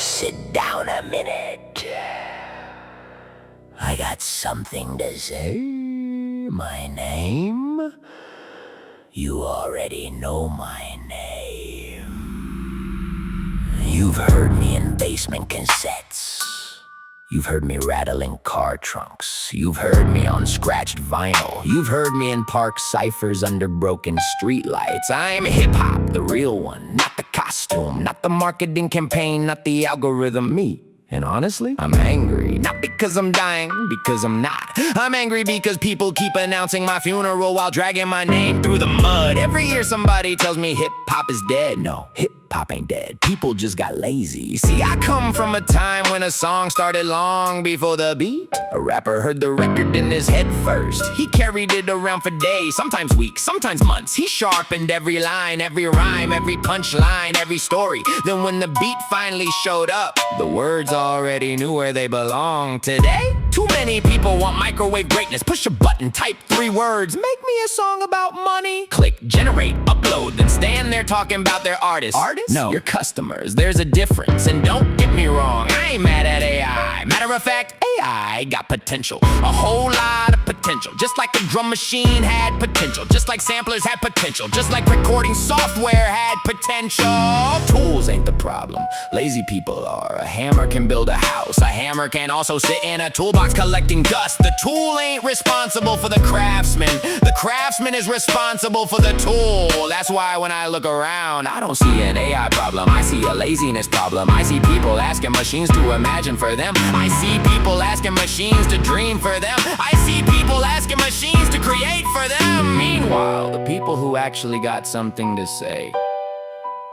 Sit down a minute. I got something to say. My name? You already know my name. You've heard me in basement cassettes. You've heard me rattling car trunks. You've heard me on scratched vinyl. You've heard me in park ciphers under broken streetlights. I'm hip-hop, the real one, not the costume, not the marketing campaign, not the algorithm, me. And honestly, I'm angry, not because I'm dying, because I'm not. I'm angry because people keep announcing my funeral while dragging my name through the mud. Every year somebody tells me hip-hop is dead. No, hip-hop ain't dead. People just got lazy. See, I come from a time when a song started long before the beat. A rapper heard the record in his head first. He carried it around for days, sometimes weeks, sometimes months. He sharpened every line, every rhyme, every punchline, every story. Then when the beat finally showed up, the words already knew where they belong. Today, too many people want microwave greatness. Push a button, type 3 words, make me a song about money. Click, generate, upload, then stand there talking about their artist. Artists? No, your customers. There's a difference, and don't get me wrong, I ain't mad at AI. Matter of fact, AI got potential, a whole lot of potential. Just like the drum machine had potential, just like samplers had potential, just like recording software had potential. Tools ain't the problem, lazy people are. A hammer can build a house, a hammer can also sit in a toolbox collecting dust. The tool ain't responsible for the craftsman is responsible for the tool. That's why when I look around, I don't see an AI problem, I see a laziness problem. I see people asking machines to imagine for them. I see people asking machines to dream for them. I see people asking machines to create for them. Meanwhile, the people who actually got something to say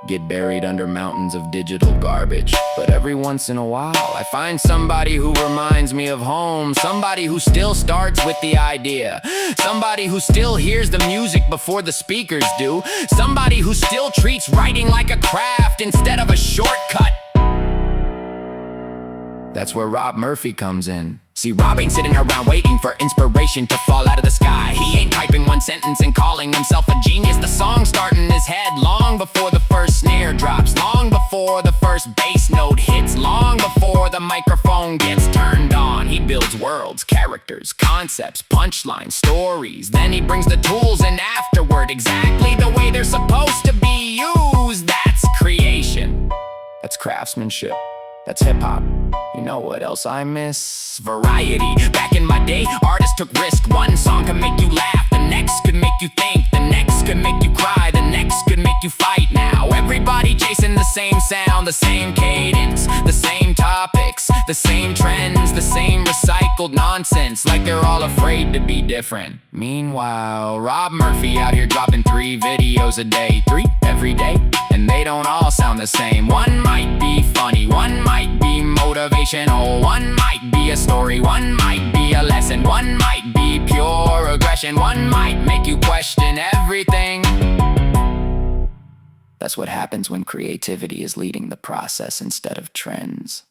get buried under mountains of digital garbage. But every once in a while, I find somebody who reminds me of home. Somebody who still starts with the idea. Somebody who still hears the music before the speakers do. Somebody who still treats writing like a craft instead of a shortcut. That's where Rob Murphy comes in. See, Rob ain't sitting around waiting for inspiration to fall out of the sky. He ain't typing one sentence and calling himself a genius. The song's starting in his head long before the first snare drops, long before the first bass note hits, long before the microphone gets turned on. He builds worlds, characters, concepts, punchlines, stories. Then he brings the tools in afterward, exactly the way they're supposed to be used. That's creation. That's craftsmanship. That's hip-hop. You know what else I miss? Variety. Back in my day, artists took risks. One song could make you laugh, the next could make you think, the next could make you cry, the next could make you fight. Now everybody chasing the same sound, the same cadence, the same topics, the same trends, the same recycled nonsense, like they're all afraid to be different. Meanwhile, Rob Murphy out here dropping 3 videos a day, 3 every day, and they don't all sound the same. One might be funny, one might be motivational, one might be a story, one might be a lesson, one might be pure aggression, one might make you question everything. That's what happens when creativity is leading the process instead of trends.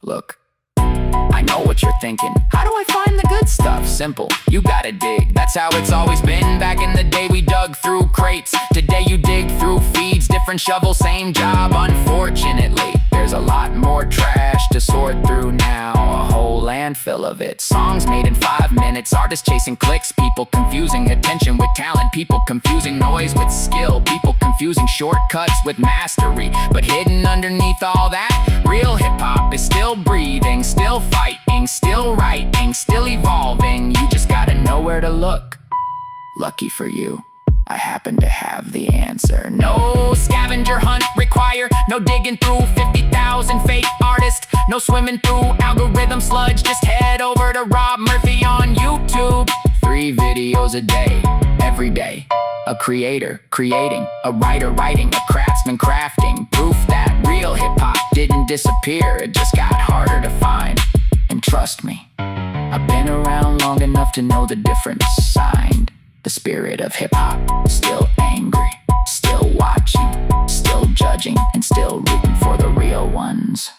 Look, I know what you're thinking. How do I find the good stuff? Simple, you gotta dig. That's how it's always been. Back in the day we dug through crates. Today you dig through feeds. Different shovel, same job. Unfortunately, there's a lot more trash to sort through now. A whole landfill of it. Songs made in 5 minutes. Artists chasing clicks. People confusing attention with talent. People confusing noise with skill. People confusing shortcuts with mastery. But hidden underneath all that, real hip-hop is still breathing, still fighting, still writing, still evolving. You just gotta know where to look. Lucky for you, I happen to have the answer. No scavenger hunt required, no digging through 50,000 fake artists, no swimming through algorithm sludge. Just head over to Rob Murphy on YouTube. 3 videos a day, every day. A creator creating, a writer writing, a craftsman crafting. Proof that real hip-hop didn't disappear, it just got harder to find. And trust me, I've been around long enough to know the difference. Signed, the spirit of hip-hop. Still angry, still watching, still judging, and still rooting for the real ones.